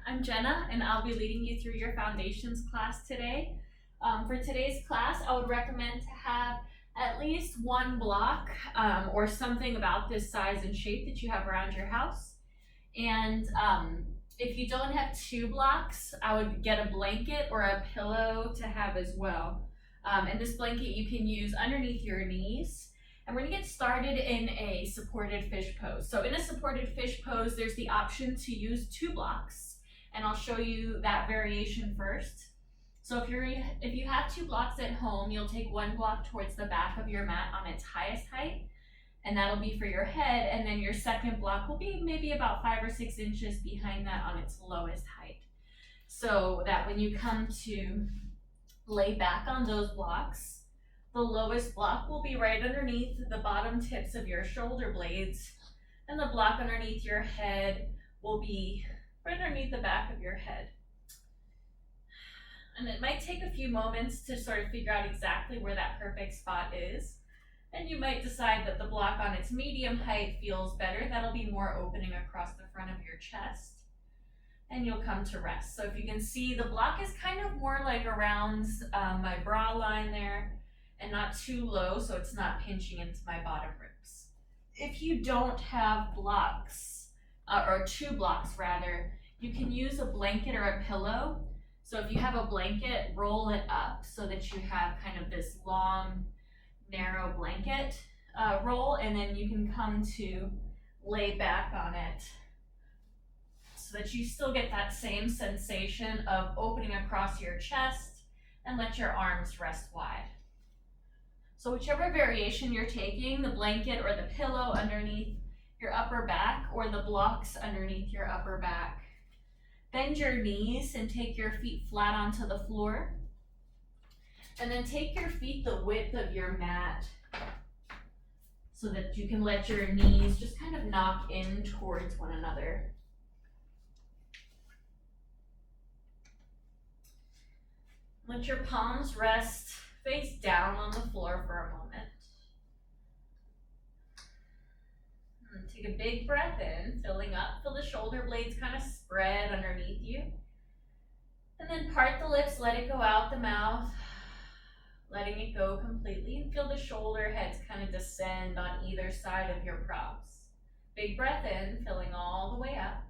I'm Jenna, and I'll be leading you through your foundations class today. For today's class, I would recommend to have at least one block or something about this size and shape that you have around your house. And if you don't have two blocks, I would get a blanket or a pillow to have as well. And this blanket you can use underneath your knees. And we're gonna get started in a supported fish pose. So in a supported fish pose, there's the option to use two blocks, and I'll show you that variation first. So if you have two blocks at home, you'll take one block towards the back of your mat on its highest height, and that'll be for your head, and then your second block will be maybe about 5 or 6 inches behind that on its lowest height. So that when you come to lay back on those blocks, the lowest block will be right underneath the bottom tips of your shoulder blades, and the block underneath your head will be right underneath the back of your head. And it might take a few moments to sort of figure out exactly where that perfect spot is. And you might decide that the block on its medium height feels better. That'll be more opening across the front of your chest. And you'll come to rest. So if you can see, the block is kind of more like around my bra line there, and not too low, so it's not pinching into my bottom ribs. If you don't have blocks, or two blocks rather, you can use a blanket or a pillow. So if you have a blanket, roll it up so that you have kind of this long, narrow blanket roll, and then you can come to lay back on it so that you still get that same sensation of opening across your chest, and let your arms rest wide. So whichever variation you're taking, the blanket or the pillow underneath your upper back or the blocks underneath your upper back. Bend your knees and take your feet flat onto the floor. And then take your feet the width of your mat so that you can let your knees just kind of knock in towards one another. Let your palms rest face down on the floor for a moment. And take a big breath in, filling up. Feel the shoulder blades kind of spread underneath you. And then part the lips, let it go out the mouth, letting it go completely. And feel the shoulder heads kind of descend on either side of your props. Big breath in, filling all the way up.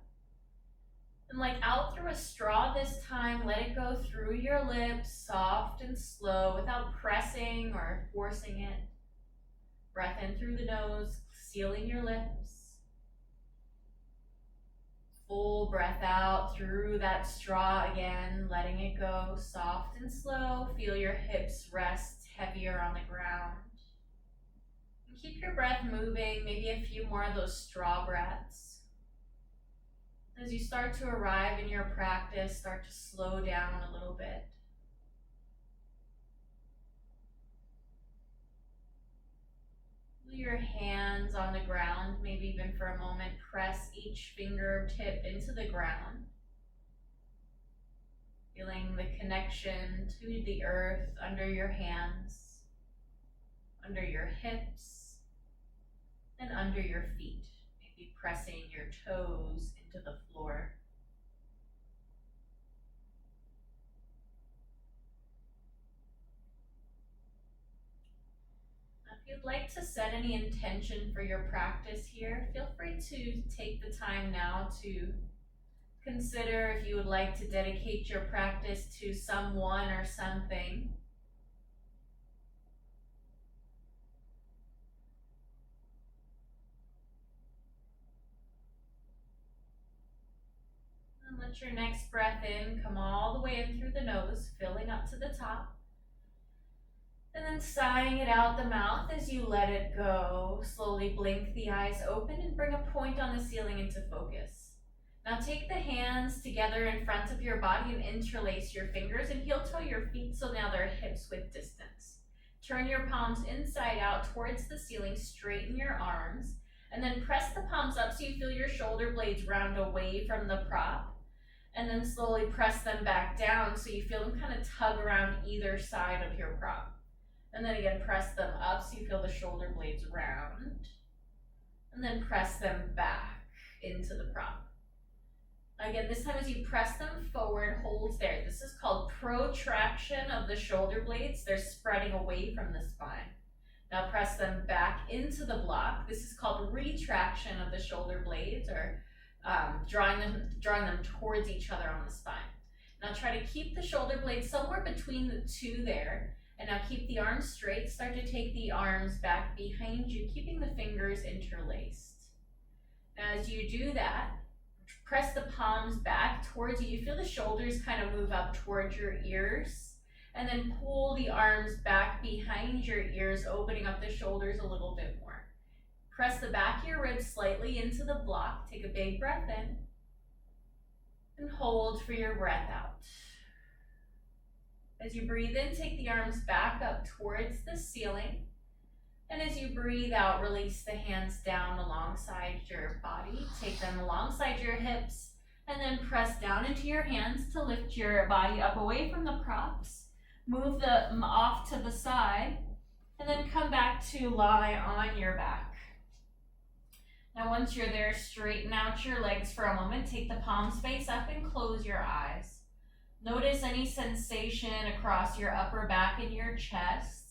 And like out through a straw this time, let it go through your lips, soft and slow, without pressing or forcing it. Breath in through the nose, sealing your lips. Full breath out through that straw again, letting it go, soft and slow. Feel your hips rest heavier on the ground. And keep your breath moving, maybe a few more of those straw breaths. As you start to arrive in your practice, start to slow down a little bit. Your hands on the ground, maybe even for a moment, press each fingertip into the ground. Feeling the connection to the earth under your hands, under your hips, and under your feet. Maybe pressing your toes into the floor. If you'd like to set any intention for your practice here, feel free to take the time now to consider if you would like to dedicate your practice to someone or something. Let your next breath in come all the way in through the nose, filling up to the top. And then sighing it out the mouth as you let it go. Slowly blink the eyes open and bring a point on the ceiling into focus. Now take the hands together in front of your body and interlace your fingers and heel toe your feet so now they're hips width distance. Turn your palms inside out towards the ceiling, straighten your arms, and then press the palms up so you feel your shoulder blades round away from the prop. And then slowly press them back down so you feel them kind of tug around either side of your prop. And then again, press them up so you feel the shoulder blades round. And then press them back into the prop. Again, this time as you press them forward, hold there. This is called protraction of the shoulder blades. They're spreading away from the spine. Now press them back into the block. This is called retraction of the shoulder blades, or drawing them towards each other on the spine. Now try to keep the shoulder blades somewhere between the two there. And now keep the arms straight. Start to take the arms back behind you, keeping the fingers interlaced. Now as you do that, press the palms back towards you. You feel the shoulders kind of move up towards your ears. And then pull the arms back behind your ears, opening up the shoulders a little bit more. Press the back of your ribs slightly into the block. Take a big breath in. And hold for your breath out. As you breathe in, take the arms back up towards the ceiling. And as you breathe out, release the hands down alongside your body. Take them alongside your hips, and then press down into your hands to lift your body up away from the props. Move them off to the side, and then come back to lie on your back. Now once you're there, straighten out your legs for a moment. Take the palms face up and close your eyes. Notice any sensation across your upper back and your chest.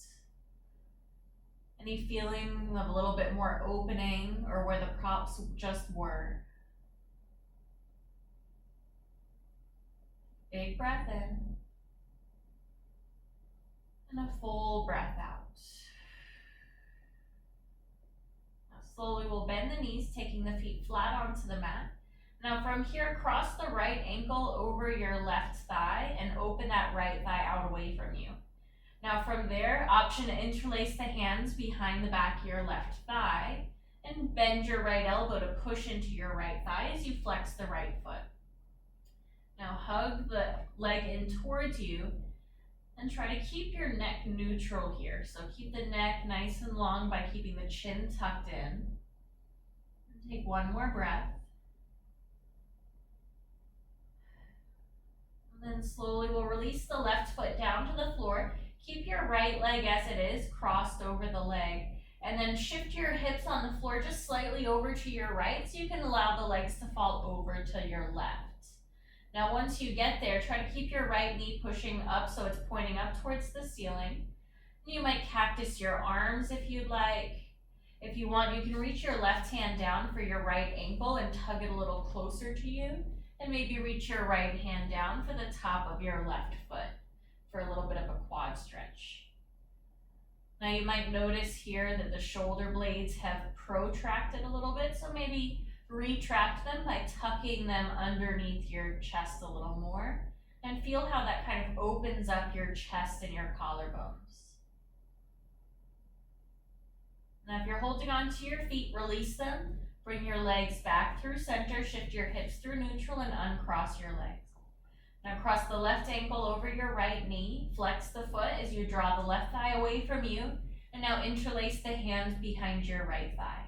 Any feeling of a little bit more opening or where the props just were. Big breath in. And a full breath out. Now slowly we'll bend the knees, taking the feet flat onto the mat. Now from here, cross the right ankle over your left thigh and open that right thigh out away from you. Now from there, option to interlace the hands behind the back of your left thigh and bend your right elbow to push into your right thigh as you flex the right foot. Now hug the leg in towards you and try to keep your neck neutral here. So keep the neck nice and long by keeping the chin tucked in. Take one more breath. And then slowly we'll release the left foot down to the floor. Keep your right leg as it is, crossed over the leg. And then shift your hips on the floor just slightly over to your right so you can allow the legs to fall over to your left. Now once you get there, try to keep your right knee pushing up so it's pointing up towards the ceiling. You might cactus your arms if you'd like. If you want, you can reach your left hand down for your right ankle and tug it a little closer to you. And maybe reach your right hand down for the top of your left foot for a little bit of a quad stretch. Now you might notice here that the shoulder blades have protracted a little bit, so maybe retract them by tucking them underneath your chest a little more, and feel how that kind of opens up your chest and your collarbones. Now if you're holding on to your feet, release them. Bring your legs back through center, shift your hips through neutral, and uncross your legs. Now cross the left ankle over your right knee, flex the foot as you draw the left thigh away from you, and now interlace the hands behind your right thigh.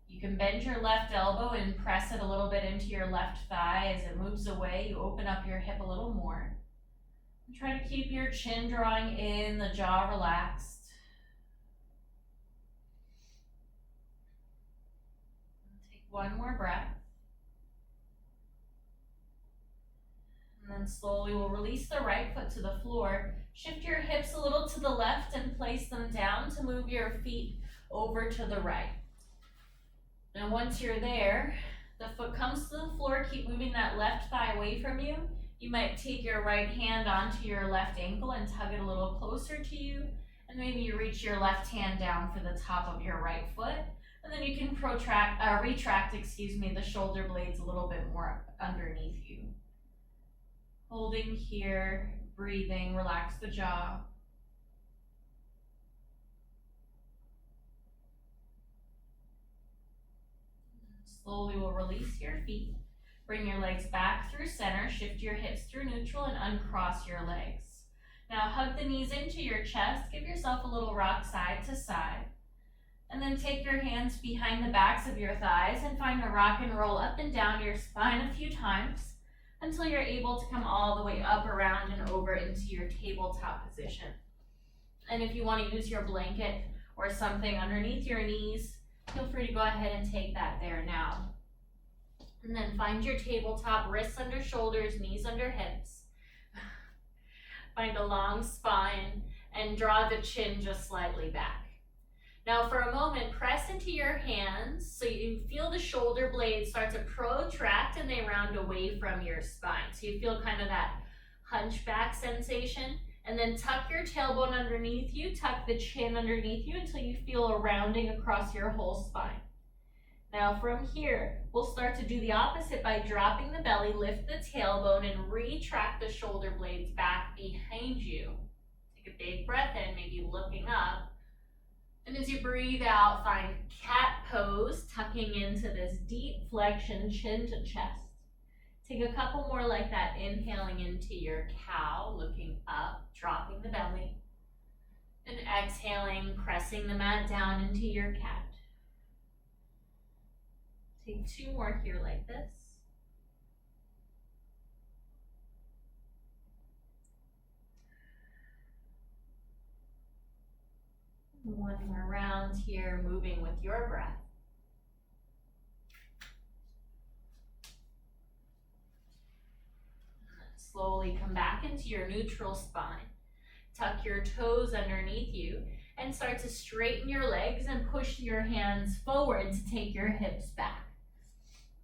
You can bend your left elbow and press it a little bit into your left thigh. As it moves away, you open up your hip a little more. And try to keep your chin drawing in, the jaw relaxed. One more breath. And then slowly we'll release the right foot to the floor. Shift your hips a little to the left and place them down to move your feet over to the right. Now once you're there, the foot comes to the floor. Keep moving that left thigh away from you. You might take your right hand onto your left ankle and tug it a little closer to you. And maybe you reach your left hand down for the top of your right foot. And then you can retract the shoulder blades a little bit more underneath you. Holding here, breathing, relax the jaw. Slowly we'll release your feet. Bring your legs back through center, shift your hips through neutral, and uncross your legs. Now hug the knees into your chest, give yourself a little rock side to side. And then take your hands behind the backs of your thighs and find a rock and roll up and down your spine a few times until you're able to come all the way up, around, and over into your tabletop position. And if you want to use your blanket or something underneath your knees, feel free to go ahead and take that there now. And then find your tabletop, wrists under shoulders, knees under hips. Find a long spine and draw the chin just slightly back. Now for a moment, press into your hands so you feel the shoulder blades start to protract and they round away from your spine. So you feel kind of that hunchback sensation. And then tuck your tailbone underneath you, tuck the chin underneath you until you feel a rounding across your whole spine. Now from here, we'll start to do the opposite by dropping the belly, lift the tailbone, and retract the shoulder blades back behind you. Take a big breath in, maybe looking up. And as you breathe out, find cat pose, tucking into this deep flexion, chin to chest. Take a couple more like that, inhaling into your cow, looking up, dropping the belly. And exhaling, pressing the mat down into your cat. Take 2 more here like this. One more round here, moving with your breath. Slowly come back into your neutral spine. Tuck your toes underneath you and start to straighten your legs and push your hands forward to take your hips back.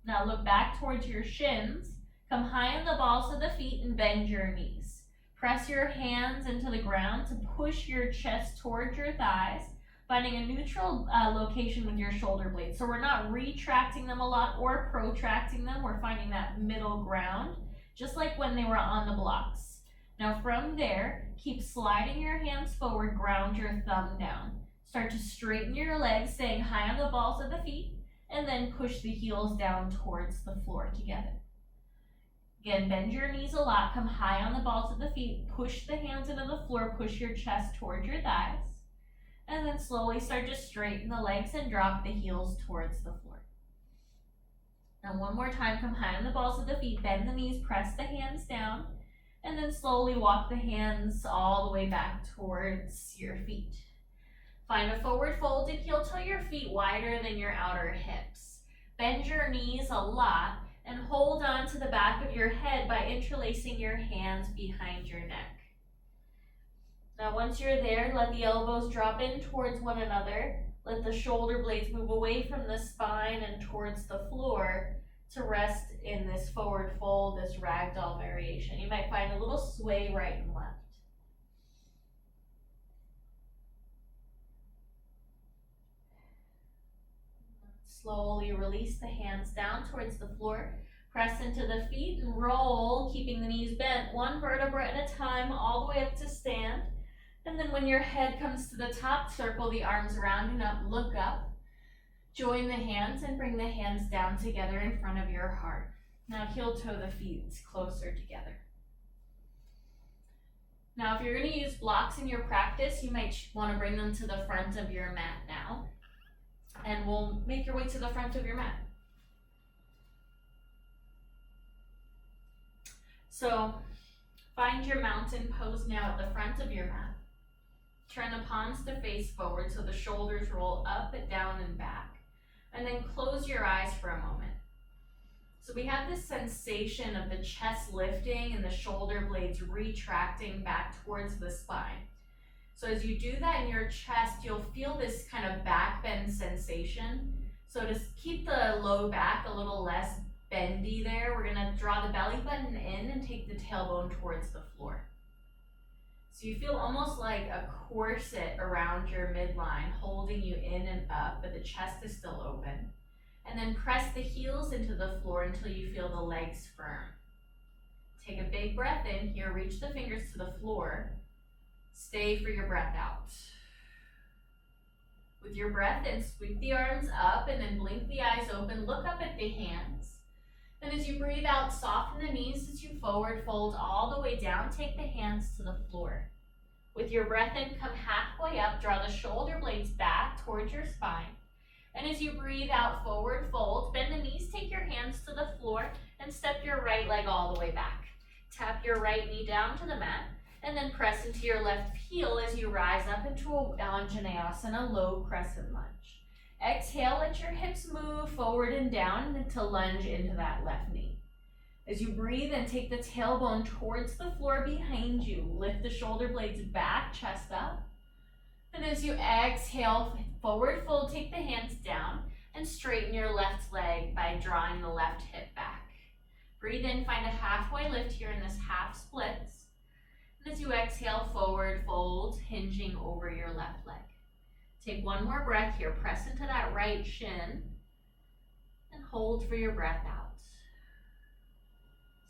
Now look back towards your shins. Come high on the balls of the feet and bend your knees. Press your hands into the ground to push your chest towards your thighs, finding a neutral location with your shoulder blades. So we're not retracting them a lot or protracting them. We're finding that middle ground, just like when they were on the blocks. Now from there, keep sliding your hands forward, ground your thumb down. Start to straighten your legs, staying high on the balls of the feet, and then push the heels down towards the floor together. Again, bend your knees a lot, come high on the balls of the feet, push the hands into the floor, push your chest towards your thighs, and then slowly start to straighten the legs and drop the heels towards the floor. Now one more time, come high on the balls of the feet, bend the knees, press the hands down, and then slowly walk the hands all the way back towards your feet. Find a forward folded heel toe, your feet wider than your outer hips. Bend your knees a lot and hold on to the back of your head by interlacing your hands behind your neck. Now once you're there, let the elbows drop in towards one another. Let the shoulder blades move away from the spine and towards the floor to rest in this forward fold, this ragdoll variation. You might find a little sway right and left. Slowly release the hands down towards the floor. Press into the feet and roll, keeping the knees bent, one vertebra at a time, all the way up to stand. And then when your head comes to the top, circle the arms around and up, look up. Join the hands and bring the hands down together in front of your heart. Now heel toe the feet closer together. Now if you're going to use blocks in your practice, you might want to bring them to the front of your mat now. And we'll make your way to the front of your mat. So find your mountain pose now at the front of your mat. Turn the palms to face forward so the shoulders roll up, down, and back. And then close your eyes for a moment. So we have this sensation of the chest lifting and the shoulder blades retracting back towards the spine. So as you do that in your chest, you'll feel this kind of back bend sensation. So to keep the low back a little less bendy there, we're going to draw the belly button in and take the tailbone towards the floor. So you feel almost like a corset around your midline, holding you in and up, but the chest is still open. And then press the heels into the floor until you feel the legs firm. Take a big breath in here, reach the fingers to the floor. Stay for your breath out. With your breath in, sweep the arms up and then blink the eyes open, look up at the hands. And as you breathe out, soften the knees as you forward fold all the way down, take the hands to the floor. With your breath in, come halfway up, draw the shoulder blades back towards your spine. And as you breathe out, forward fold, bend the knees, take your hands to the floor, and step your right leg all the way back. Tap your right knee down to the mat, and then press into your left heel as you rise up into a Anjaneyasana, low crescent lunge. Exhale, let your hips move forward and down and to lunge into that left knee. As you breathe and take the tailbone towards the floor behind you, lift the shoulder blades back, chest up. And as you exhale, forward fold, take the hands down and straighten your left leg by drawing the left hip back. Breathe in, find a halfway lift here in this half splits. And as you exhale, forward fold, hinging over your left leg. Take one more breath here, press into that right shin and hold for your breath out.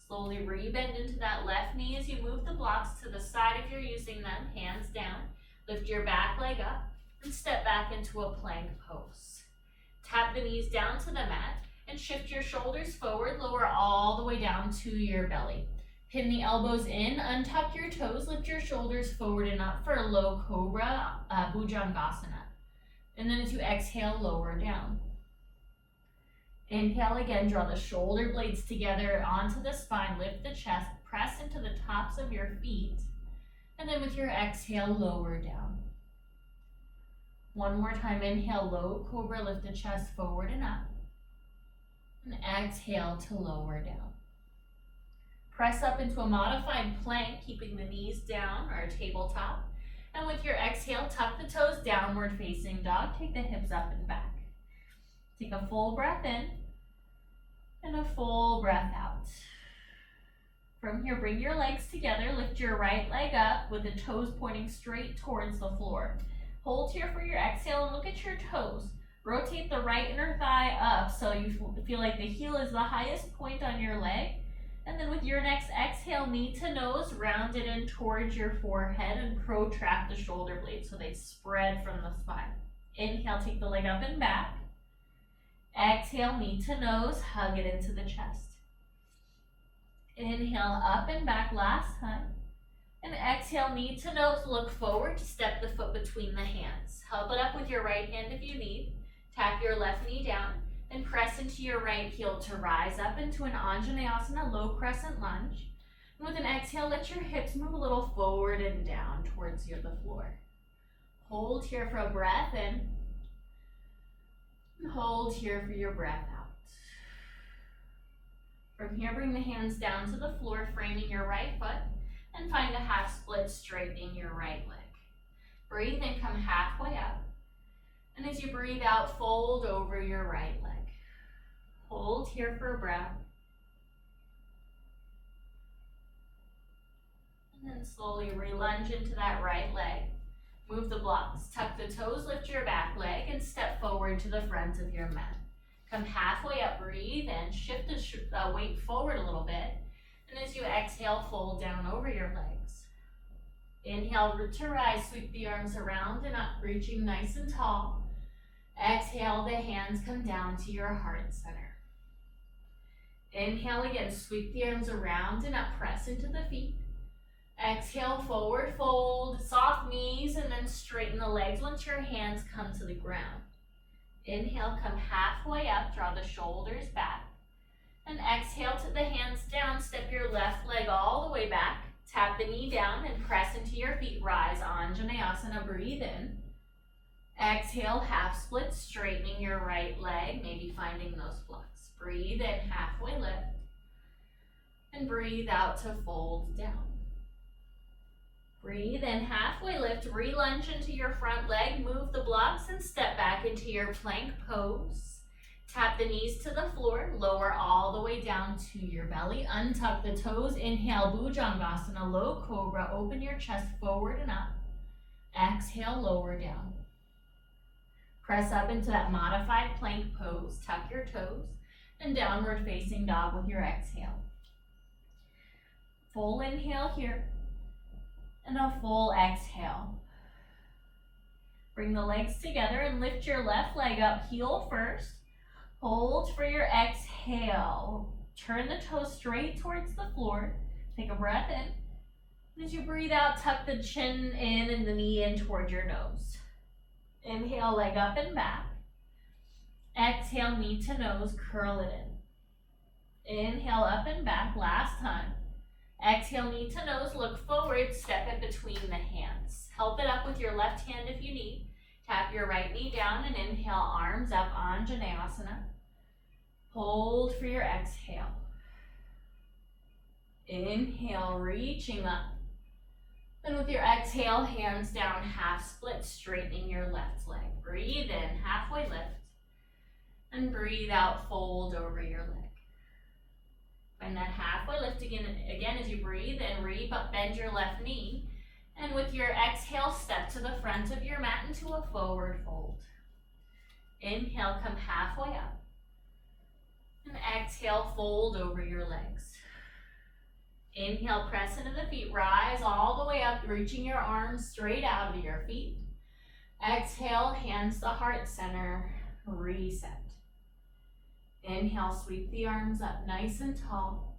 Slowly rebend into that left knee as you move the blocks to the side if you're using them, hands down. Lift your back leg up and step back into a plank pose. Tap the knees down to the mat and shift your shoulders forward, lower all the way down to your belly. Pin the elbows in, untuck your toes, lift your shoulders forward and up for a low cobra, Bhujangasana. And then as you exhale, lower down. Inhale again, draw the shoulder blades together onto the spine, lift the chest, press into the tops of your feet. And then with your exhale, lower down. One more time, inhale, low cobra, lift the chest forward and up. And exhale to lower down. Press up into a modified plank, keeping the knees down or tabletop. And with your exhale, tuck the toes, downward facing dog. Take the hips up and back. Take a full breath in and a full breath out. From here, bring your legs together. Lift your right leg up with the toes pointing straight towards the floor. Hold here for your exhale and look at your toes. Rotate the right inner thigh up so you feel like the heel is the highest point on your leg. And then with your next exhale, knee to nose, round it in towards your forehead and protract the shoulder blades so they spread from the spine. Inhale, take the leg up and back. Exhale, knee to nose, hug it into the chest. Inhale, up and back, last time. And exhale, knee to nose, look forward, step the foot between the hands. Help it up with your right hand if you need. Tap your left knee down and press into your right heel to rise up into an Anjaneyasana, low crescent lunge. And with an exhale, let your hips move a little forward and down towards the floor. Hold here for a breath in. And hold here for your breath out. From here, bring the hands down to the floor, framing your right foot, and find a half split, straightening your right leg. Breathe in, come halfway up. And as you breathe out, fold over your right leg. Hold here for a breath. And then slowly re-lunge into that right leg. Move the blocks, tuck the toes, lift your back leg, and step forward to the front of your mat. Come halfway up, breathe in, shift the weight forward a little bit. And as you exhale, fold down over your legs. Inhale, root to rise, sweep the arms around and up, reaching nice and tall. Exhale, the hands come down to your heart center. Inhale again, sweep the arms around and up, press into the feet. Exhale, forward fold, soft knees, and then straighten the legs once your hands come to the ground. Inhale, come halfway up, draw the shoulders back. And exhale to the hands down, step your left leg all the way back. Tap the knee down and press into your feet, rise, Anjaneyasana, breathe in. Exhale, half split, straightening your right leg, maybe finding those blocks. Breathe in, halfway lift. And breathe out to fold down. Breathe in, halfway lift, re-lunge into your front leg, move the blocks and step back into your plank pose. Tap the knees to the floor, lower all the way down to your belly, untuck the toes, inhale, Bhujangasana, low cobra, open your chest forward and up. Exhale, lower down. Press up into that modified plank pose, tuck your toes, and downward facing dog with your exhale. Full inhale here. And a full exhale. Bring the legs together and lift your left leg up, heel first. Hold for your exhale. Turn the toes straight towards the floor. Take a breath in. As you breathe out, tuck the chin in and the knee in toward your nose. Inhale, leg up and back. Exhale, knee to nose, curl it in. Inhale, up and back, last time. Exhale, knee to nose, look forward, step it between the hands. Help it up with your left hand if you need. Tap your right knee down and inhale, arms up, Anjaneyasana. Hold for your exhale. Inhale, reaching up. And with your exhale, hands down, half split, straightening your left leg. Breathe in, halfway lift. And breathe out, fold over your leg. Find that halfway lift again as you breathe in, bend your left knee. And with your exhale, step to the front of your mat into a forward fold. Inhale, come halfway up. And exhale, fold over your legs. Inhale, press into the feet, rise all the way up, reaching your arms straight out of your feet. Exhale, hands to heart center, reset. Inhale, sweep the arms up nice and tall.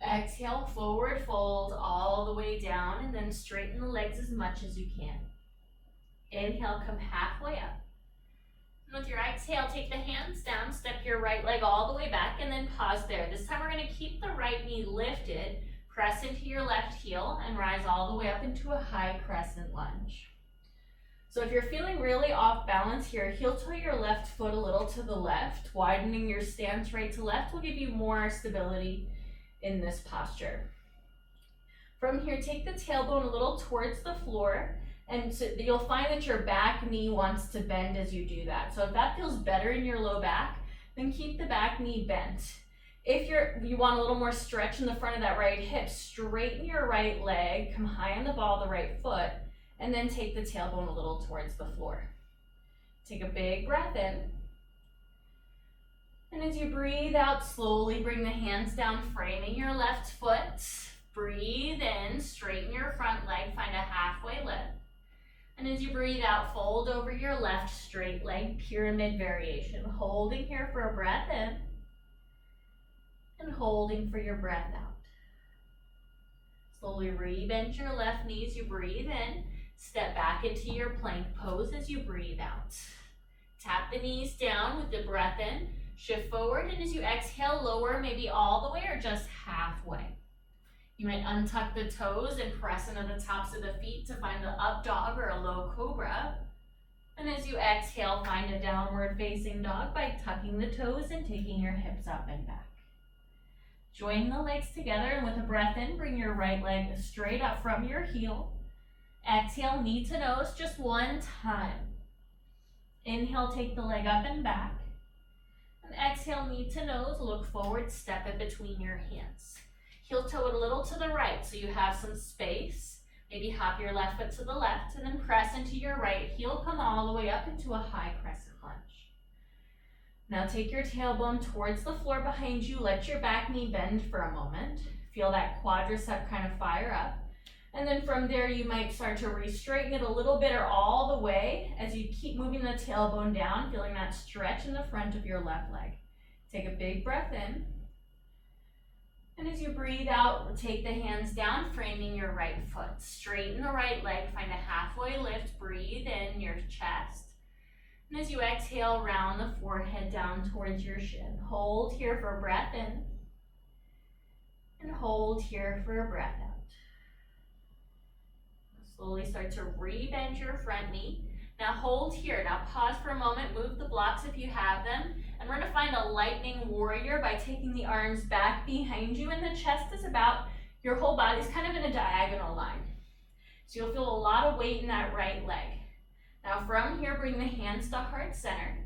Exhale, forward fold all the way down, and then straighten the legs as much as you can. Inhale, come halfway up. And with your exhale, take the hands down, step your right leg all the way back, and then pause there. This time we're going to keep the right knee lifted, press into your left heel, and rise all the way up into a high crescent lunge. So if you're feeling really off balance here, heel toe your left foot a little to the left, widening your stance right to left will give you more stability in this posture. From here, take the tailbone a little towards the floor, and so you'll find that your back knee wants to bend as you do that. So if that feels better in your low back, then keep the back knee bent. If you want a little more stretch in the front of that right hip, straighten your right leg, come high on the ball of the right foot, and then take the tailbone a little towards the floor. Take a big breath in. And as you breathe out, slowly bring the hands down, framing your left foot. Breathe in, straighten your front leg, find a halfway lift. And as you breathe out, fold over your left straight leg, pyramid variation. Holding here for a breath in, and holding for your breath out. Slowly rebend your left knee as you breathe in. Step back into your plank pose as you breathe out. Tap the knees down with the breath in. Shift forward, and as you exhale, lower maybe all the way or just halfway. You might untuck the toes and press into the tops of the feet to find the up dog or a low cobra. And as you exhale, find a downward facing dog by tucking the toes and taking your hips up and back. Join the legs together, and with a breath in, bring your right leg straight up from your heel. Exhale, knee to nose, just one time. Inhale, take the leg up and back. And exhale, knee to nose, look forward, step it between your hands. Heel toe it a little to the right so you have some space. Maybe hop your left foot to the left and then press into your right heel, come all the way up into a high crescent lunge. Now take your tailbone towards the floor behind you. Let your back knee bend for a moment. Feel that quadricep kind of fire up. And then from there, you might start to re-straighten it a little bit or all the way as you keep moving the tailbone down, feeling that stretch in the front of your left leg. Take a big breath in. And as you breathe out, take the hands down, framing your right foot. Straighten the right leg, find a halfway lift, breathe in your chest. And as you exhale, round the forehead down towards your shin. Hold here for a breath in. And hold here for a breath out. Slowly start to re-bend your front knee. Now hold here. Now pause for a moment, move the blocks if you have them. And we're gonna find a lightning warrior by taking the arms back behind you, and the chest is about, your whole body's kind of in a diagonal line. So you'll feel a lot of weight in that right leg. Now from here, bring the hands to heart center.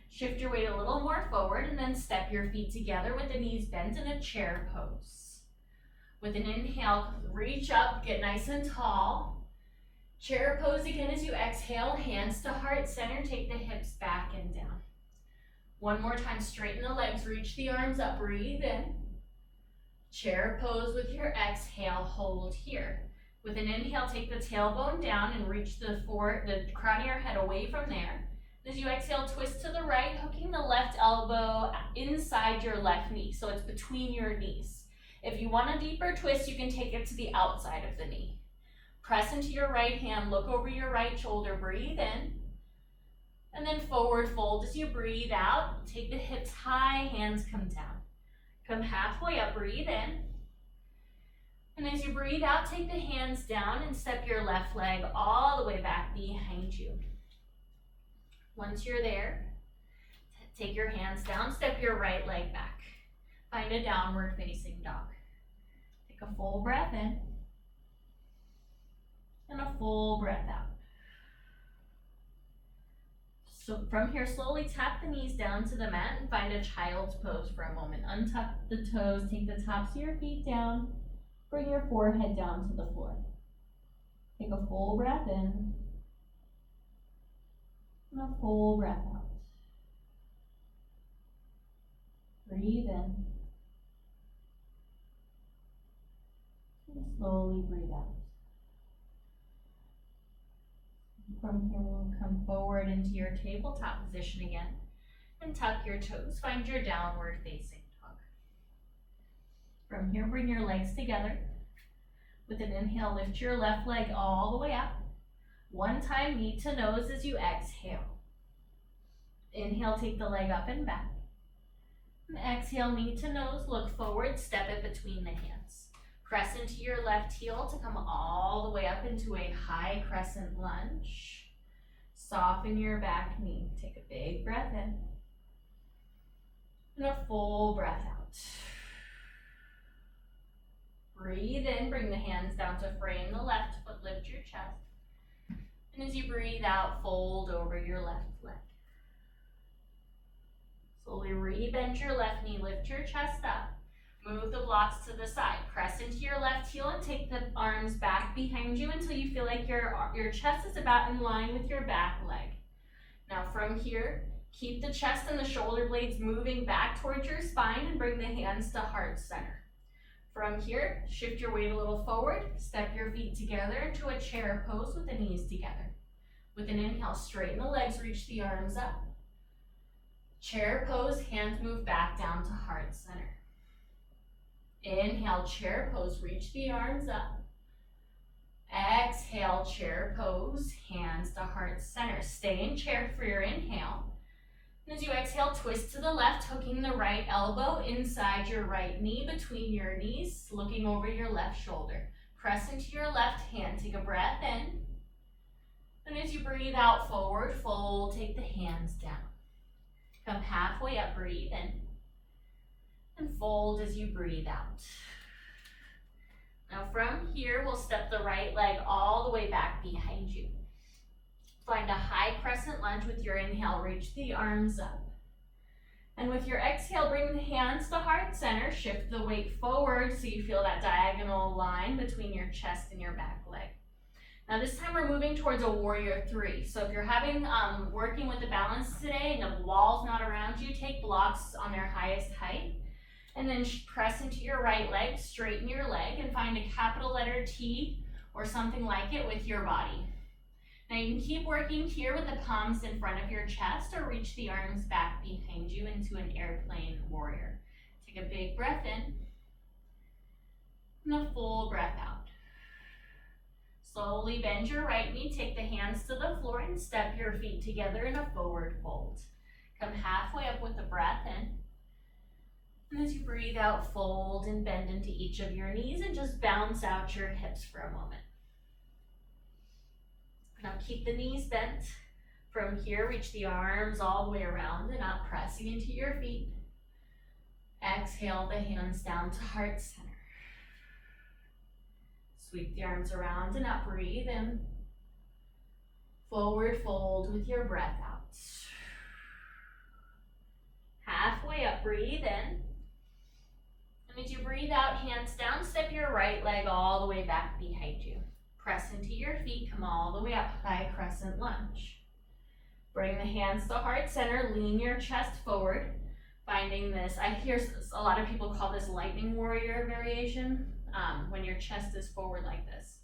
Shift your weight a little more forward, and then step your feet together with the knees bent in a chair pose. With an inhale, reach up, get nice and tall. Chair pose again as you exhale, hands to heart center, take the hips back and down. One more time, straighten the legs, reach the arms up, breathe in. Chair pose with your exhale, hold here. With an inhale, take the tailbone down and reach the crown of your head away from there. As you exhale, twist to the right, hooking the left elbow inside your left knee, so it's between your knees. If you want a deeper twist, you can take it to the outside of the knee. Press into your right hand, look over your right shoulder, breathe in. And then forward fold as you breathe out. Take the hips high, hands come down. Come halfway up, breathe in. And as you breathe out, take the hands down and step your left leg all the way back behind you. Once you're there, take your hands down, step your right leg back. Find a downward facing dog. Take a full breath in and a full breath out. So from here, slowly tap the knees down to the mat and find a child's pose for a moment. Untuck the toes, take the tops of your feet down, bring your forehead down to the floor. Take a full breath in and a full breath out. Breathe in and slowly breathe out. From here, we'll come forward into your tabletop position again and tuck your toes. Find your downward facing dog. From here, bring your legs together. With an inhale, lift your left leg all the way up. One time, knee to nose as you exhale. Inhale, take the leg up and back. And exhale, knee to nose, look forward, step it between the hands. Press into your left heel to come all the way up into a high crescent lunge. Soften your back knee. Take a big breath in and a full breath out. Breathe in, bring the hands down to frame the left foot, lift your chest. And as you breathe out, fold over your left leg. Slowly re-bend your left knee, lift your chest up. Move the blocks to the side. Press into your left heel and take the arms back behind you until you feel like your chest is about in line with your back leg. Now from here, keep the chest and the shoulder blades moving back towards your spine and bring the hands to heart center. From here, shift your weight a little forward, step your feet together into a chair pose with the knees together. With an inhale, straighten the legs, reach the arms up. Chair pose, hands move back down to heart center. Inhale, chair pose, reach the arms up. Exhale, chair pose, hands to heart center. Stay in chair for your inhale. And as you exhale, twist to the left, hooking the right elbow inside your right knee between your knees, looking over your left shoulder. Press into your left hand, take a breath in. And as you breathe out forward, fold, take the hands down. Come halfway up, breathe in. And fold as you breathe out. Now from here, we'll step the right leg all the way back behind you. Find a high crescent lunge with your inhale, reach the arms up. And with your exhale, bring the hands to heart center, shift the weight forward so you feel that diagonal line between your chest and your back leg. Now this time we're moving towards a warrior three. So if you're working with the balance today and the wall's not around you, take blocks on their highest height. And then press into your right leg, straighten your leg, and find a capital letter T or something like it with your body. Now you can keep working here with the palms in front of your chest or reach the arms back behind you into an airplane warrior. Take a big breath in and a full breath out. Slowly bend your right knee, take the hands to the floor and step your feet together in a forward fold. Come halfway up with a breath in. And as you breathe out, fold and bend into each of your knees and just bounce out your hips for a moment. Now keep the knees bent. From here, reach the arms all the way around and up, pressing into your feet. Exhale the hands down to heart center. Sweep the arms around and up, breathe in. Forward fold with your breath out. Halfway up, breathe in. And as you breathe out, hands down, step your right leg all the way back behind you. Press into your feet, come all the way up, high crescent lunge. Bring the hands to heart center, lean your chest forward. Finding this, I hear a lot of people call this lightning warrior variation, when your chest is forward like this.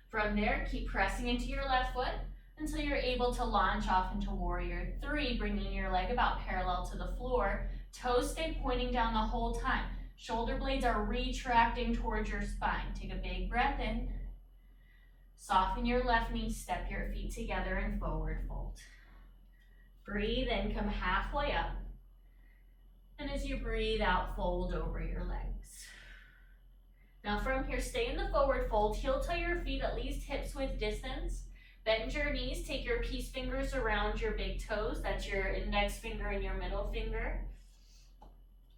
From there, keep pressing into your left foot until you're able to launch off into warrior three, bringing your leg about parallel to the floor. Toes stay pointing down the whole time. Shoulder blades are retracting towards your spine. Take a big breath in. Soften your left knee, step your feet together and forward fold. Breathe in, come halfway up. And as you breathe out, fold over your legs. Now from here, stay in the forward fold, heel toe your feet at least hips width distance. Bend your knees, take your peace fingers around your big toes. That's your index finger and your middle finger.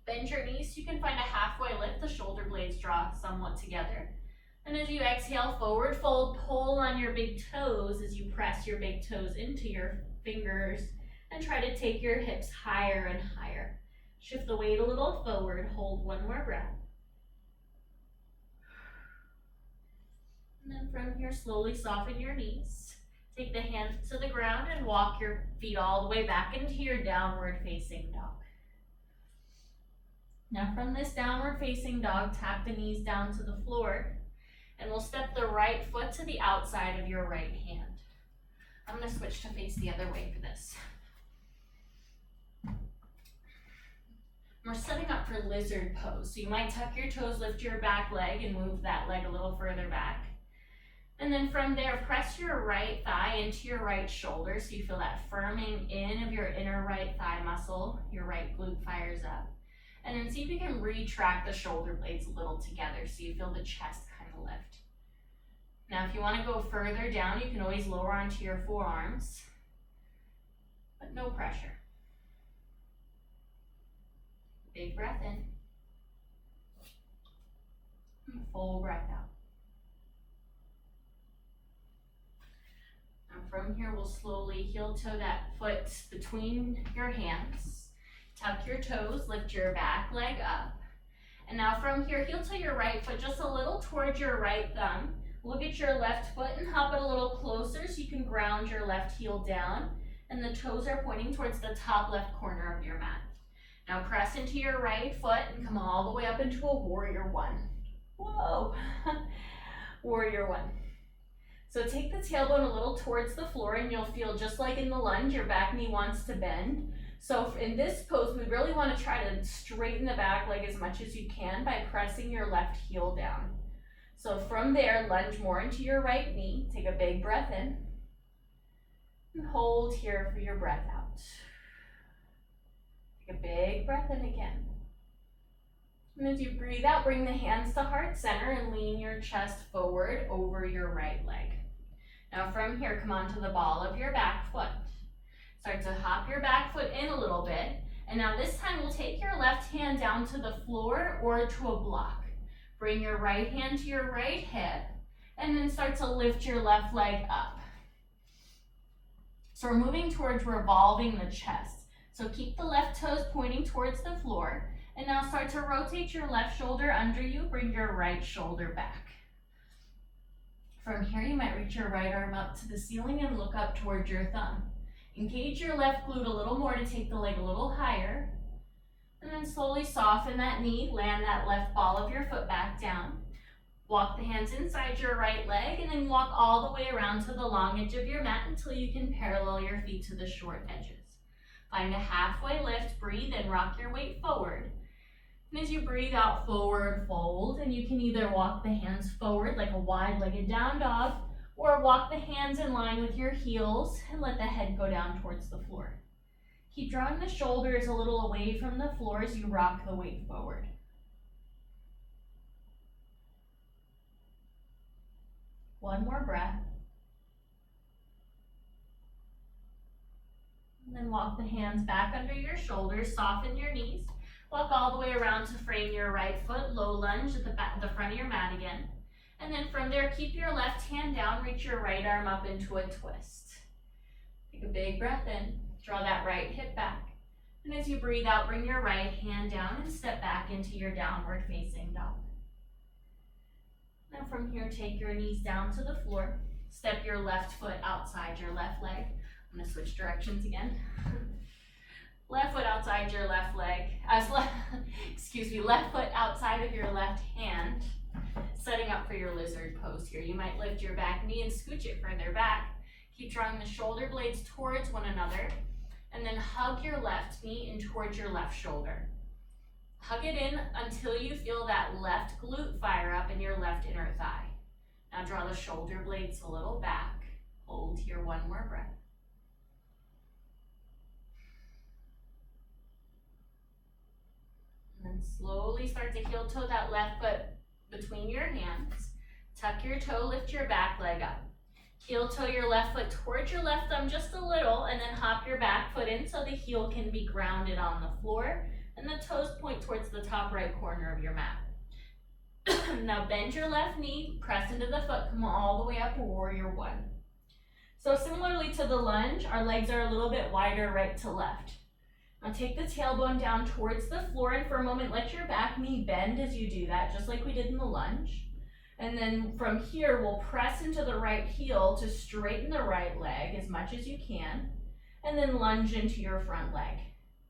Bend your knees, you can find a halfway lift, the shoulder blades draw somewhat together. And as you exhale, forward fold, pull on your big toes as you press your big toes into your fingers and try to take your hips higher and higher. Shift the weight a little forward, hold one more breath. And then from here, slowly soften your knees. Take the hands to the ground and walk your feet all the way back into your downward facing dog. Now from this downward facing dog, tap the knees down to the floor, and we'll step the right foot to the outside of your right hand. I'm going to switch to face the other way for this. We're setting up for lizard pose, so you might tuck your toes, lift your back leg, and move that leg a little further back. And then from there, press your right thigh into your right shoulder, so you feel that firming in of your inner right thigh muscle. Your right glute fires up. And then see if you can retract the shoulder blades a little together, so you feel the chest kind of lift. Now, if you want to go further down, you can always lower onto your forearms, but no pressure. Big breath in. And full breath out. Now from here, we'll slowly heel toe that foot between your hands. Tuck your toes, lift your back leg up. And now from here, heel toe your right foot just a little towards your right thumb. Look at your left foot and hop it a little closer so you can ground your left heel down. And the toes are pointing towards the top left corner of your mat. Now press into your right foot and come all the way up into a warrior one. Whoa! Warrior one. So take the tailbone a little towards the floor and you'll feel just like in the lunge, your back knee wants to bend. So in this pose, we really want to try to straighten the back leg as much as you can by pressing your left heel down. So from there, lunge more into your right knee. Take a big breath in and hold here for your breath out. Take a big breath in again. And as you breathe out, bring the hands to heart center and lean your chest forward over your right leg. Now from here, come onto the ball of your back foot. Start to hop your back foot in a little bit. And now this time we'll take your left hand down to the floor or to a block. Bring your right hand to your right hip and then start to lift your left leg up. So we're moving towards revolving the chest. So keep the left toes pointing towards the floor. And now start to rotate your left shoulder under you, bring your right shoulder back. From here, you might reach your right arm up to the ceiling and look up towards your thumb. Engage your left glute a little more to take the leg a little higher. And then slowly soften that knee, land that left ball of your foot back down. Walk the hands inside your right leg and then walk all the way around to the long edge of your mat until you can parallel your feet to the short edges. Find a halfway lift, breathe in, rock your weight forward. And as you breathe out, forward fold, and you can either walk the hands forward like a wide-legged down dog, or walk the hands in line with your heels and let the head go down towards the floor. Keep drawing the shoulders a little away from the floor as you rock the weight forward. One more breath. And then walk the hands back under your shoulders, soften your knees. Walk all the way around to frame your right foot, low lunge at the front of your mat again. And then from there, keep your left hand down, reach your right arm up into a twist. Take a big breath in, draw that right hip back. And as you breathe out, bring your right hand down and step back into your downward facing dog. Now from here, take your knees down to the floor. Step your left foot outside your left leg. I'm gonna switch directions again. Left foot outside your left leg, left foot outside of your left hand, setting up for your lizard pose here. You might lift your back knee and scooch it further back. Keep drawing the shoulder blades towards one another, and then hug your left knee in towards your left shoulder. Hug it in until you feel that left glute fire up in your left inner thigh. Now draw the shoulder blades a little back. Hold here, one more breath. And then slowly start to heel toe that left foot between your hands. Tuck your toe, lift your back leg up. Heel toe your left foot towards your left thumb just a little, and then hop your back foot in so the heel can be grounded on the floor, and the toes point towards the top right corner of your mat. Now bend your left knee, press into the foot, come all the way up, warrior one. So similarly to the lunge, our legs are a little bit wider right to left. Now take the tailbone down towards the floor, and for a moment let your back knee bend as you do that, just like we did in the lunge. And then from here, we'll press into the right heel to straighten the right leg as much as you can, and then lunge into your front leg.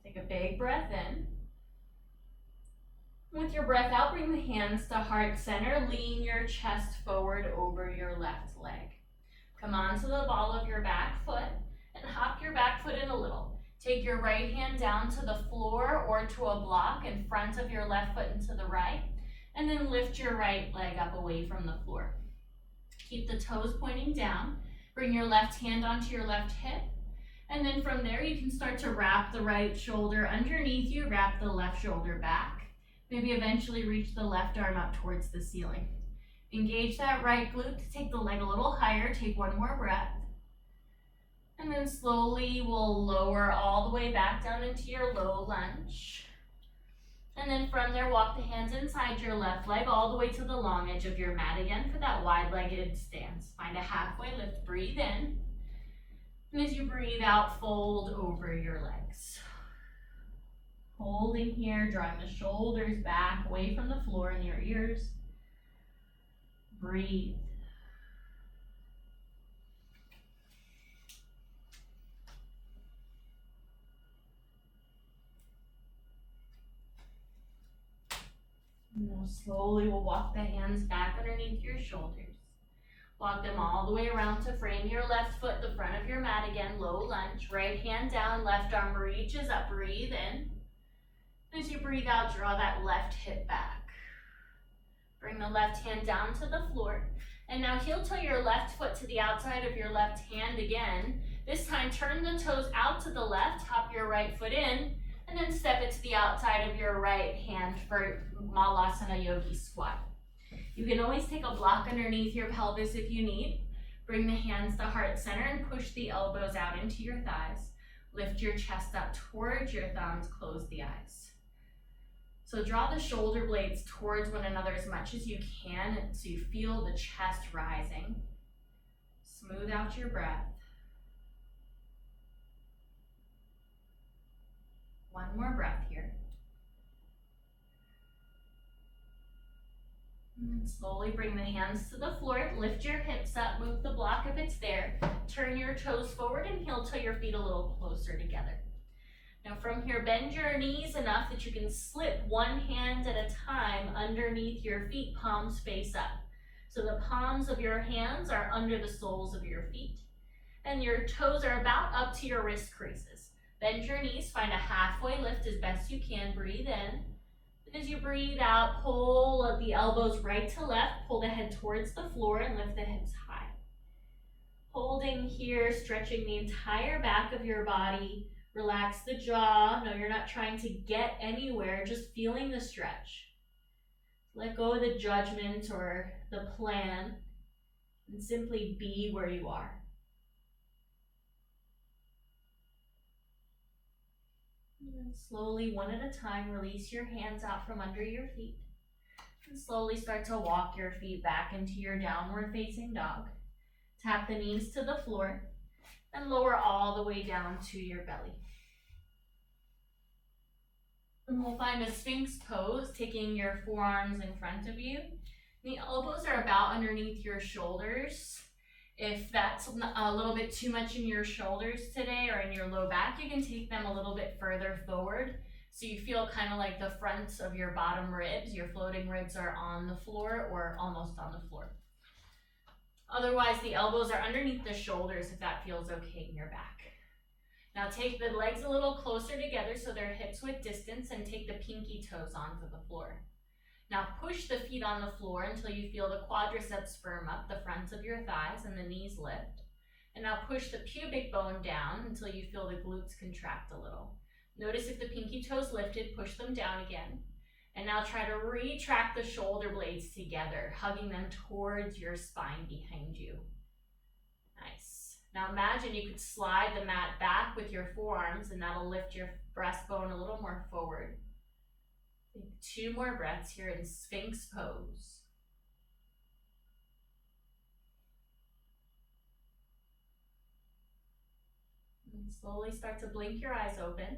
Take a big breath in. With your breath out, bring the hands to heart center, lean your chest forward over your left leg. Come onto the ball of your back foot and hop your back foot in a little. Take your right hand down to the floor or to a block in front of your left foot and to the right, and then lift your right leg up away from the floor. Keep the toes pointing down. Bring your left hand onto your left hip, and then from there you can start to wrap the right shoulder underneath you, wrap the left shoulder back. Maybe eventually reach the left arm up towards the ceiling. Engage that right glute to take the leg a little higher. Take one more breath. And then slowly we'll lower all the way back down into your low lunge. And then from there, walk the hands inside your left leg all the way to the long edge of your mat again for that wide-legged stance. Find a halfway lift, breathe in. And as you breathe out, fold over your legs. Holding here, drawing the shoulders back away from the floor and your ears. Breathe. Now slowly we'll walk the hands back underneath your shoulders. Walk them all the way around to frame your left foot, the front of your mat again, low lunge. Right hand down, left arm reaches up, breathe in. As you breathe out, draw that left hip back. Bring the left hand down to the floor. And now heel toe your left foot to the outside of your left hand again. This time turn the toes out to the left, hop your right foot in, and then step it to the outside of your right hand for Malasana Yogi squat. You can always take a block underneath your pelvis if you need. Bring the hands to heart center and push the elbows out into your thighs. Lift your chest up towards your thumbs, close the eyes. So draw the shoulder blades towards one another as much as you can so you feel the chest rising. Smooth out your breath. One more breath here. And then slowly bring the hands to the floor, lift your hips up, move the block if it's there, turn your toes forward and heel toe your feet a little closer together. Now from here, bend your knees enough that you can slip one hand at a time underneath your feet, palms face up. So the palms of your hands are under the soles of your feet, and your toes are about up to your wrist creases. Bend your knees, find a halfway lift as best you can, breathe in. And as you breathe out, pull the elbows right to left, pull the head towards the floor and lift the hips high. Holding here, stretching the entire back of your body. Relax the jaw. No, you're not trying to get anywhere, just feeling the stretch. Let go of the judgment or the plan and simply be where you are. And then slowly, one at a time, release your hands out from under your feet. And slowly start to walk your feet back into your downward facing dog. Tap the knees to the floor and lower all the way down to your belly. And we'll find a Sphinx pose, taking your forearms in front of you. The elbows are about underneath your shoulders. If that's a little bit too much in your shoulders today or in your low back, you can take them a little bit further forward so you feel kind of like the fronts of your bottom ribs. Your floating ribs are on the floor or almost on the floor. Otherwise, the elbows are underneath the shoulders if that feels okay in your back. Now take the legs a little closer together so they're hips width distance and take the pinky toes onto the floor. Now push the feet on the floor until you feel the quadriceps firm up, the fronts of your thighs, and the knees lift. And now push the pubic bone down until you feel the glutes contract a little. Notice if the pinky toes lifted, push them down again. And now try to retract the shoulder blades together, hugging them towards your spine behind you. Nice. Now imagine you could slide the mat back with your forearms and that'll lift your breastbone a little more forward. Take 2 more breaths here in Sphinx pose. And slowly start to blink your eyes open.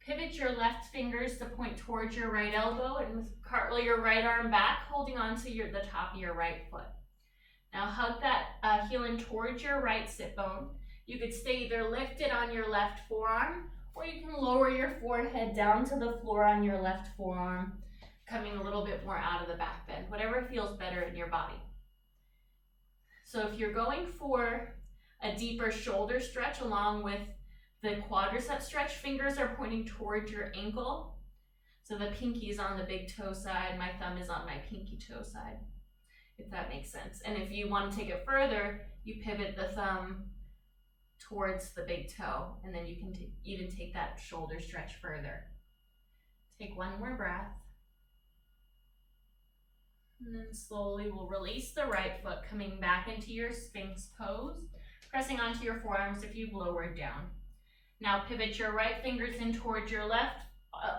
Pivot your left fingers to point towards your right elbow and cartwheel your right arm back, holding on to the top of your right foot. Now hug that heel in towards your right sit bone. You could stay either lifted on your left forearm, or you can lower your forehead down to the floor on your left forearm, coming a little bit more out of the back bend, whatever feels better in your body. So if you're going for a deeper shoulder stretch along with the quadricep stretch, fingers are pointing towards your ankle. So the pinky is on the big toe side, my thumb is on my pinky toe side, if that makes sense. And if you want to take it further, you pivot the thumb towards the big toe, and then you can even take that shoulder stretch further. Take 1 more breath. And then slowly we'll release the right foot, coming back into your Sphinx pose, pressing onto your forearms if you've lowered down. Now pivot your right fingers in towards your left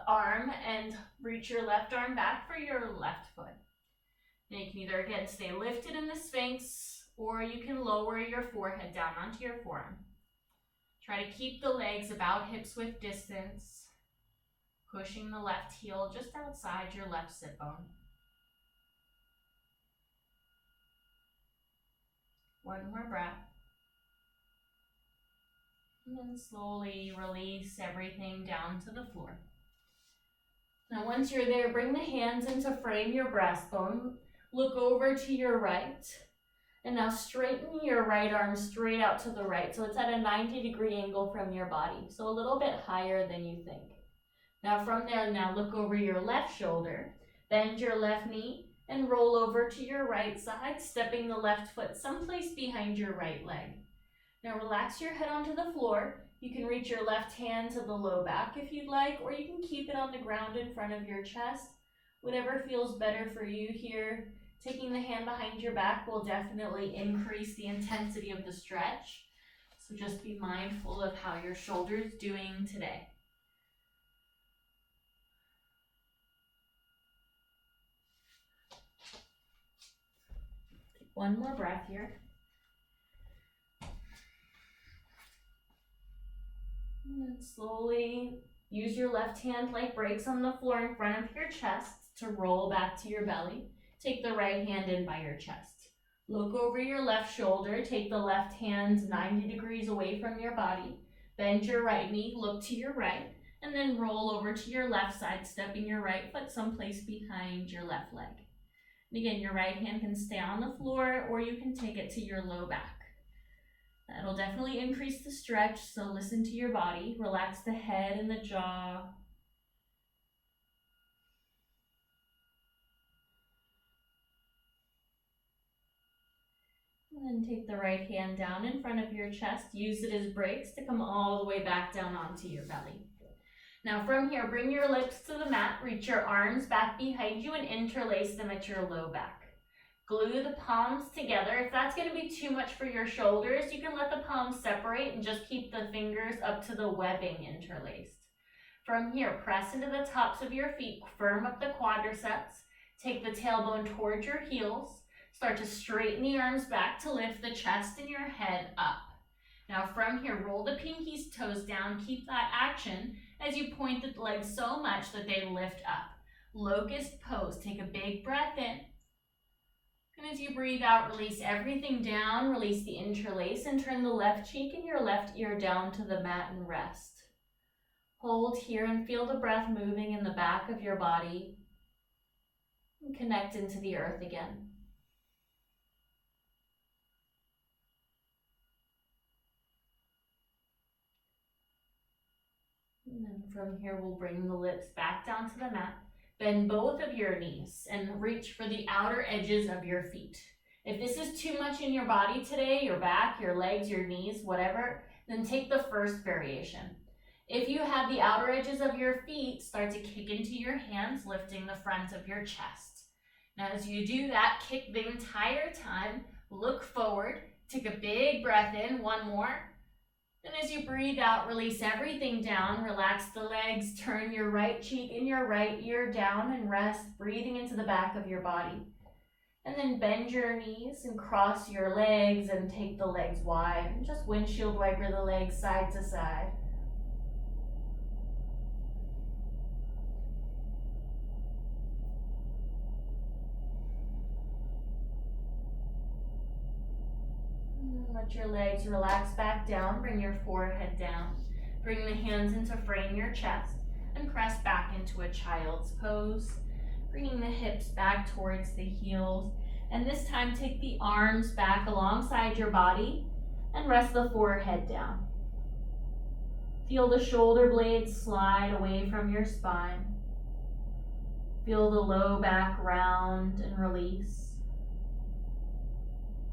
arm and reach your left arm back for your left foot. And you can either again stay lifted in the Sphinx, or you can lower your forehead down onto your forearm. Try to keep the legs about hips width distance, pushing the left heel just outside your left sit bone. 1 more breath. And then slowly release everything down to the floor. Now once you're there, bring the hands into frame your breastbone. Look over to your right. And now straighten your right arm straight out to the right. So it's at a 90-degree angle from your body. So a little bit higher than you think. Now from there, now look over your left shoulder. Bend your left knee and roll over to your right side, stepping the left foot someplace behind your right leg. Now relax your head onto the floor. You can reach your left hand to the low back if you'd like, or you can keep it on the ground in front of your chest. Whatever feels better for you here. Taking the hand behind your back will definitely increase the intensity of the stretch. So just be mindful of how your shoulder's doing today. Take 1 more breath here. And then slowly use your left hand like brakes on the floor in front of your chest to roll back to your belly. Take the right hand in by your chest. Look over your left shoulder. Take the left hand 90 degrees away from your body. Bend your right knee, look to your right, and then roll over to your left side, stepping your right foot someplace behind your left leg. And again, your right hand can stay on the floor, or you can take it to your low back. That'll definitely increase the stretch, so listen to your body. Relax the head and the jaw. And then take the right hand down in front of your chest. Use it as brakes to come all the way back down onto your belly. Now from here, bring your lips to the mat, reach your arms back behind you and interlace them at your low back. Glue the palms together. If that's going to be too much for your shoulders, you can let the palms separate and just keep the fingers up to the webbing interlaced. From here, press into the tops of your feet, firm up the quadriceps, take the tailbone towards your heels, start to straighten the arms back to lift the chest and your head up. Now from here, roll the pinkies, toes down, keep that action as you point the legs so much that they lift up. Locust pose, take a big breath in. And as you breathe out, release everything down, release the interlace, and turn the left cheek and your left ear down to the mat and rest. Hold here and feel the breath moving in the back of your body. And connect into the earth again. And then from here, we'll bring the lips back down to the mat. Bend both of your knees and reach for the outer edges of your feet. If this is too much in your body today, your back, your legs, your knees, whatever, then take the first variation. If you have the outer edges of your feet, start to kick into your hands, lifting the front of your chest. Now as you do that, kick the entire time, look forward, Take a big breath in, one more. Then as you breathe out, release everything down. Relax the legs, turn your right cheek and your right ear down and rest, breathing into the back of your body. And then bend your knees and cross your legs and take the legs wide. And just windshield wiper the legs side to side. Let your legs relax back down. Bring your forehead down. Bring the hands in to frame your chest and press back into a child's pose. Bringing the hips back towards the heels. And this time take the arms back alongside your body and rest the forehead down. Feel the shoulder blades slide away from your spine. Feel the low back round and release.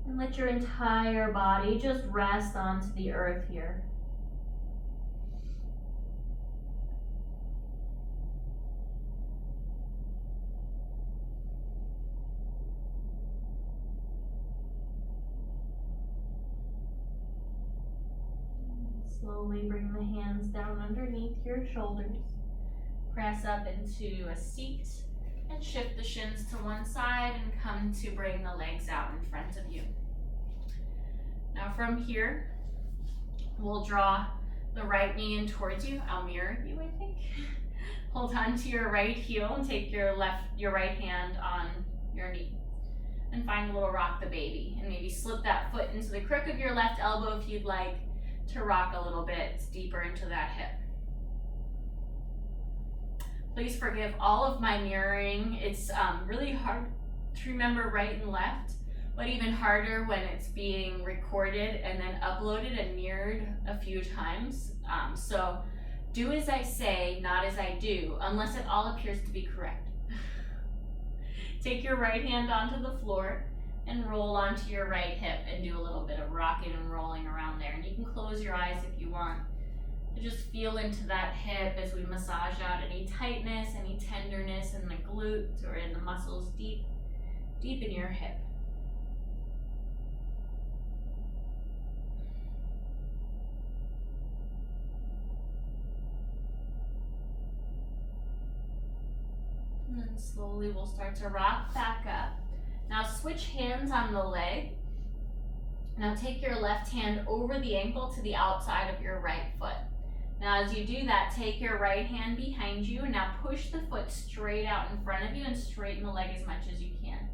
And let your entire body just rest onto the earth here. Slowly bring the hands down underneath your shoulders. Press up into a seat and shift the shins to one side and come to bring the legs out in front of you. Now from here, we'll draw the right knee in towards you. I'll mirror you, I think. Hold on to your right heel and take your right hand on your knee. And find a little rock the baby. And maybe slip that foot into the crook of your left elbow if you'd like to rock a little bit deeper into that hip. Please forgive all of my mirroring. It's really hard to remember right and left, but even harder when it's being recorded and then uploaded and mirrored a few times. So do as I say, not as I do, unless it all appears to be correct. Take your right hand onto the floor and roll onto your right hip and do a little bit of rocking and rolling around there. And you can close your eyes if you want. Just feel into that hip as we massage out any tightness, any tenderness in the glutes or in the muscles deep in your hip. And then slowly we'll start to rock back up. Now switch hands on the leg. Now take your left hand over the ankle to the outside of your right foot. Now as you do that, take your right hand behind you and now push the foot straight out in front of you and straighten the leg as much as you can.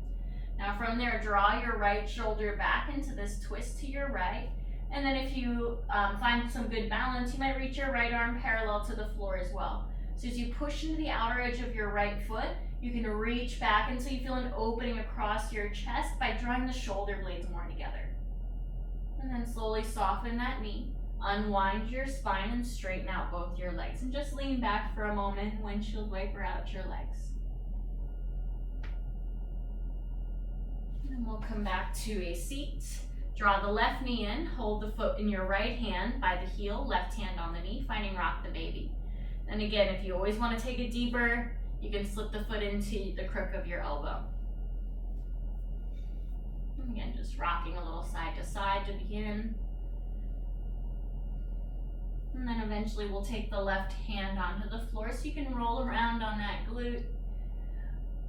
Now from there, draw your right shoulder back into this twist to your right. And then if you find some good balance, you might reach your right arm parallel to the floor as well. So as you push into the outer edge of your right foot, you can reach back until you feel an opening across your chest by drawing the shoulder blades more together. And then slowly soften that knee. Unwind your spine and straighten out both your legs. And just lean back for a moment and windshield wiper out your legs. And we'll come back to a seat. Draw the left knee in, hold the foot in your right hand by the heel, left hand on the knee, finding rock the baby. And again, if you always want to take it deeper, you can slip the foot into the crook of your elbow. And again, just rocking a little side to side to begin. And then eventually we'll take the left hand onto the floor so you can roll around on that glute.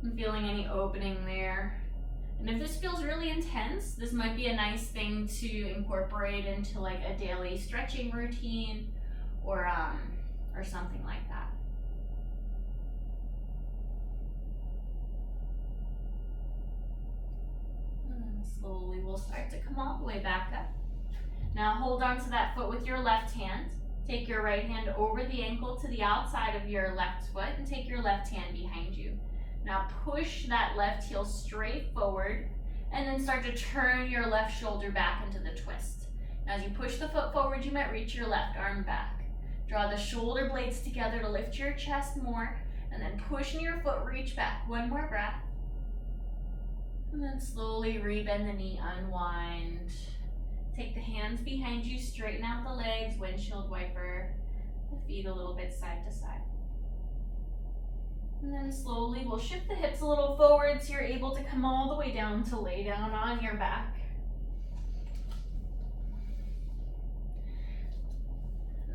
I'm feeling any opening there. And if this feels really intense, this might be a nice thing to incorporate into like a daily stretching routine or something like that. And then slowly we'll start to come all the way back up. Now hold on to that foot with your left hand. Take your right hand over the ankle to the outside of your left foot and take your left hand behind you. Now push that left heel straight forward and then start to turn your left shoulder back into the twist. Now as you push the foot forward, you might reach your left arm back. Draw the shoulder blades together to lift your chest more and then pushing your foot, reach back. One more breath. And then slowly rebend the knee, unwind. Take the hands behind you, straighten out the legs, windshield wiper the feet a little bit side to side. And then slowly we'll shift the hips a little forward so you're able to come all the way down to lay down on your back.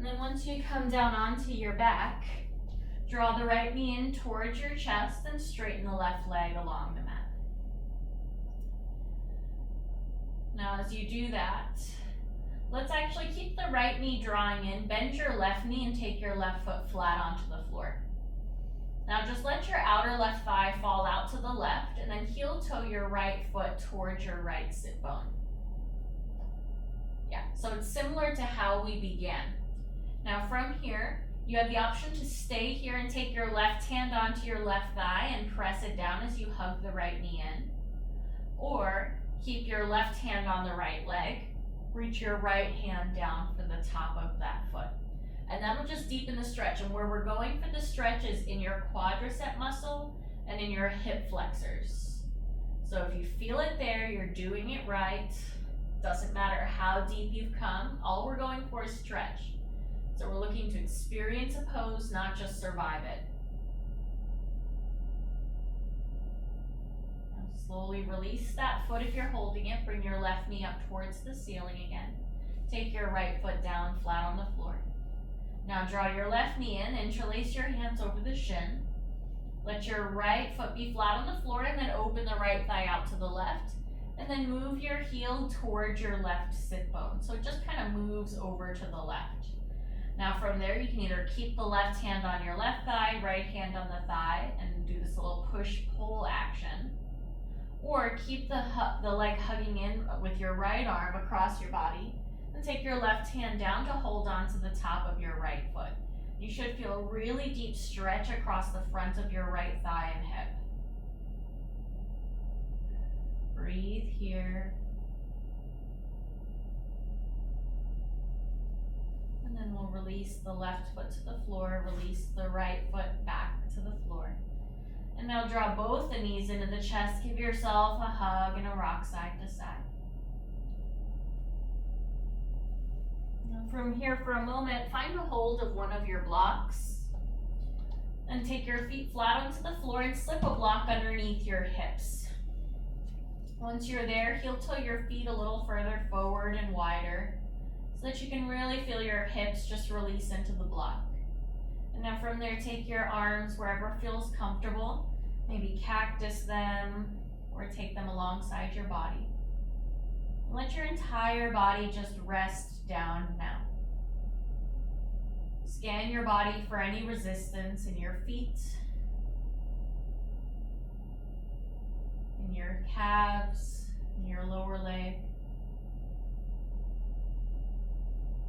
And then once you come down onto your back, draw the right knee in towards your chest and straighten the left leg along the mat. Now as you do that, let's actually keep the right knee drawing in, bend your left knee and take your left foot flat onto the floor. Now just let your outer left thigh fall out to the left and then heel toe your right foot towards your right sit bone. Yeah, so it's similar to how we began. Now from here, you have the option to stay here and take your left hand onto your left thigh and press it down as you hug the right knee in. Or keep your left hand on the right leg, reach your right hand down for the top of that foot. And that'll just deepen the stretch. And where we're going for the stretch is in your quadricep muscle and in your hip flexors. So if you feel it there, you're doing it right. Doesn't matter how deep you've come, all we're going for is stretch. So we're looking to experience a pose, not just survive it. Now slowly release that foot if you're holding it. Bring your left knee up towards the ceiling again. Take your right foot down flat on the floor. Now draw your left knee in, interlace your hands over the shin. Let your right foot be flat on the floor and then open the right thigh out to the left. And then move your heel towards your left sit bone. So it just kind of moves over to the left. Now from there, you can either keep the left hand on your left thigh, right hand on the thigh, and do this little push-pull action. Or keep the leg hugging in with your right arm across your body, and take your left hand down to hold on to the top of your right foot. You should feel a really deep stretch across the front of your right thigh and hip. Breathe here. And then we'll release the left foot to the floor, release the right foot back to the floor. And now draw both the knees into the chest, give yourself a hug and a rock side to side. Now from here for a moment, find a hold of one of your blocks and take your feet flat onto the floor and slip a block underneath your hips. Once you're there, heel toe your feet a little further forward and wider so that you can really feel your hips just release into the block. And now from there, take your arms wherever feels comfortable. Maybe cactus them or take them alongside your body. And let your entire body just rest down now. Scan your body for any resistance in your feet, in your calves, in your lower leg,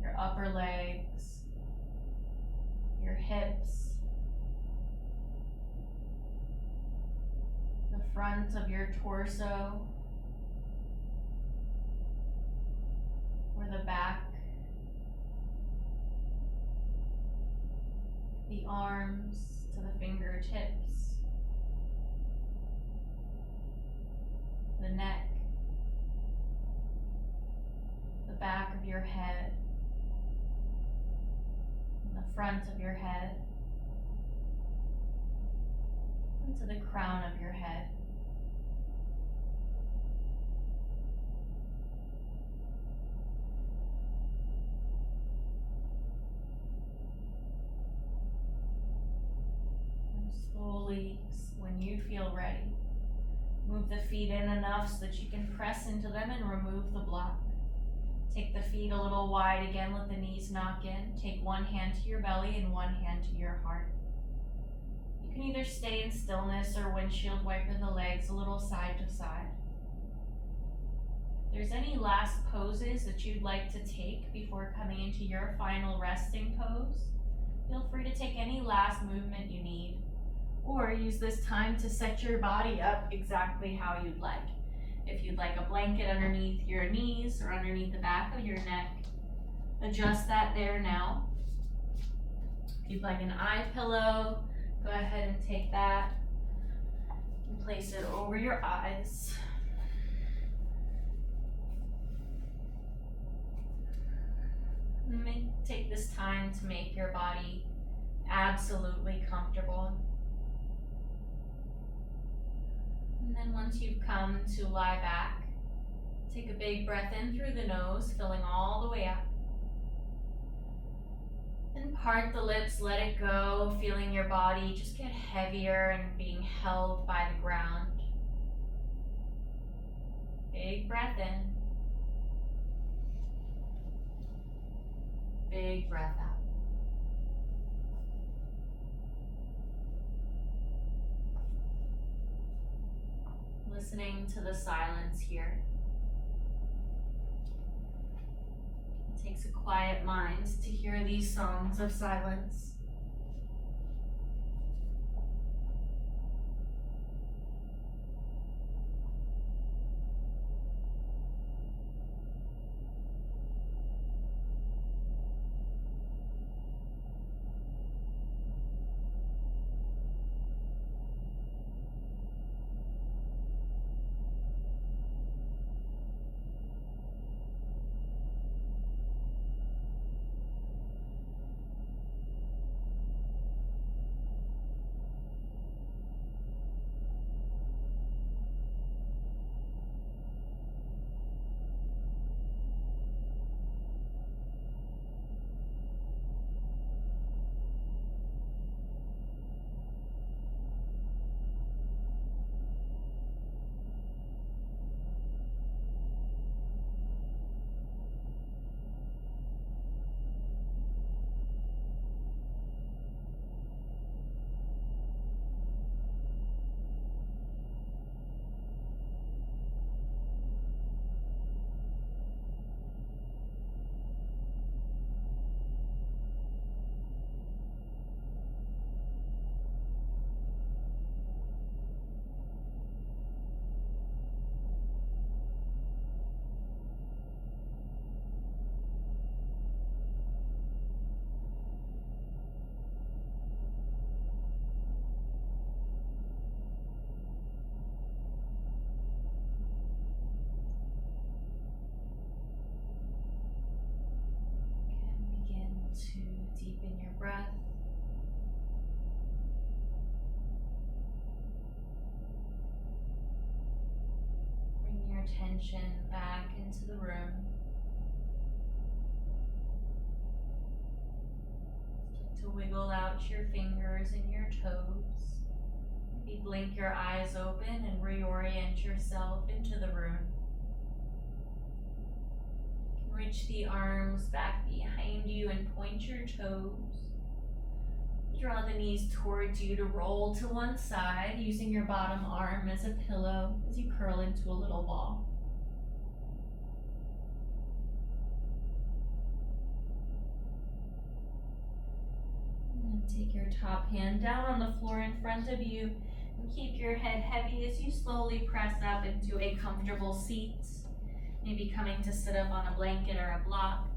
your upper legs, your hips, the front of your torso, or the back, the arms to the fingertips, the neck, the back of your head, and the front of your head, and to the crown of your head. And slowly, when you feel ready, move the feet in enough so that you can press into them and remove the block. Take the feet a little wide again, let the knees knock in. Take one hand to your belly and one hand to your heart. You can either stay in stillness or windshield wiper the legs a little side to side. If there's any last poses that you'd like to take before coming into your final resting pose, feel free to take any last movement you need, or use this time to set your body up exactly how you'd like. If you'd like a blanket underneath your knees or underneath the back of your neck, adjust that there now. If you'd like an eye pillow, go ahead and take that and place it over your eyes. Take this time to make your body absolutely comfortable. And then once you've come to lie back, take a big breath in through the nose, filling all the way up. And part the lips, let it go, feeling your body just get heavier and being held by the ground. Big breath in. Big breath out. Listening to the silence here. It takes a quiet mind to hear these songs of silence. To deepen your breath. Bring your attention back into the room. Start to wiggle out your fingers and your toes. Maybe blink your eyes open and reorient yourself into the room. Reach the arms back behind you and point your toes. Draw the knees towards you to roll to one side, using your bottom arm as a pillow as you curl into a little ball. And then take your top hand down on the floor in front of you and keep your head heavy as you slowly press up into a comfortable seat. Maybe coming to sit up on a blanket or a block.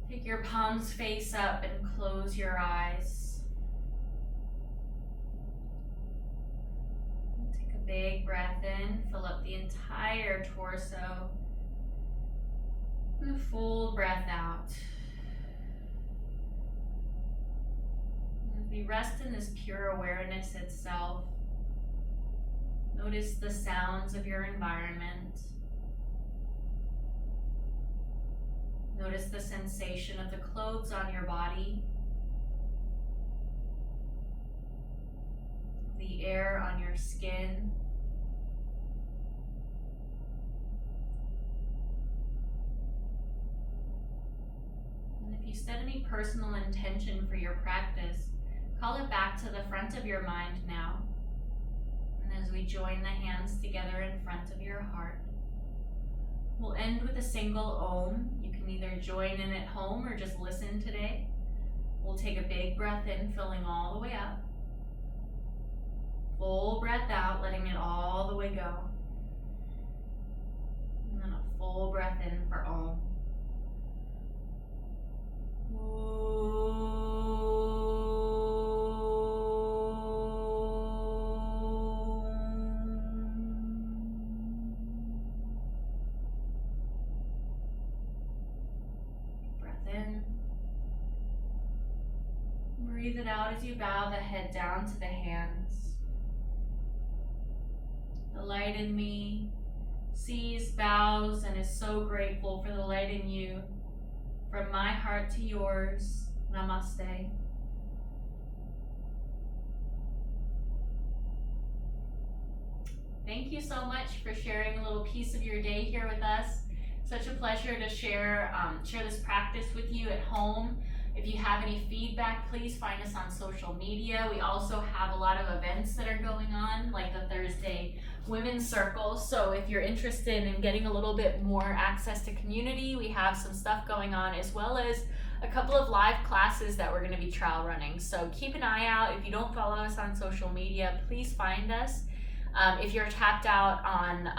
Take your palms face up and close your eyes. Take a big breath in, fill up the entire torso. And a full breath out. As we rest in this pure awareness itself, notice the sounds of your environment. Notice the sensation of the clothes on your body, the air on your skin, and if you set any personal intention for your practice, call it back to the front of your mind now. And as we join the hands together in front of your heart, we'll end with a single Om. You can either join in at home or just listen today. We'll take a big breath in, filling all the way up. Full breath out, letting it all the way go. And then a full breath in for Om. Breathe it out as you bow the head down to the hands. The light in me sees, bows, and is so grateful for the light in you. From my heart to yours, Namaste. Thank you so much for sharing a little piece of your day here with us. Such a pleasure to share this practice with you at home. If you have any feedback, please find us on social media. We also have a lot of events that are going on, like the Thursday Women's Circle. So if you're interested in getting a little bit more access to community, we have some stuff going on, as well as a couple of live classes that we're going to be trial running. So keep an eye out. If you don't follow us on social media, please find us. If you're tapped out on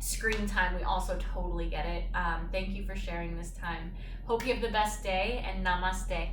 screen time, we also totally get it. Thank you for sharing this time. Hope you have the best day, and namaste.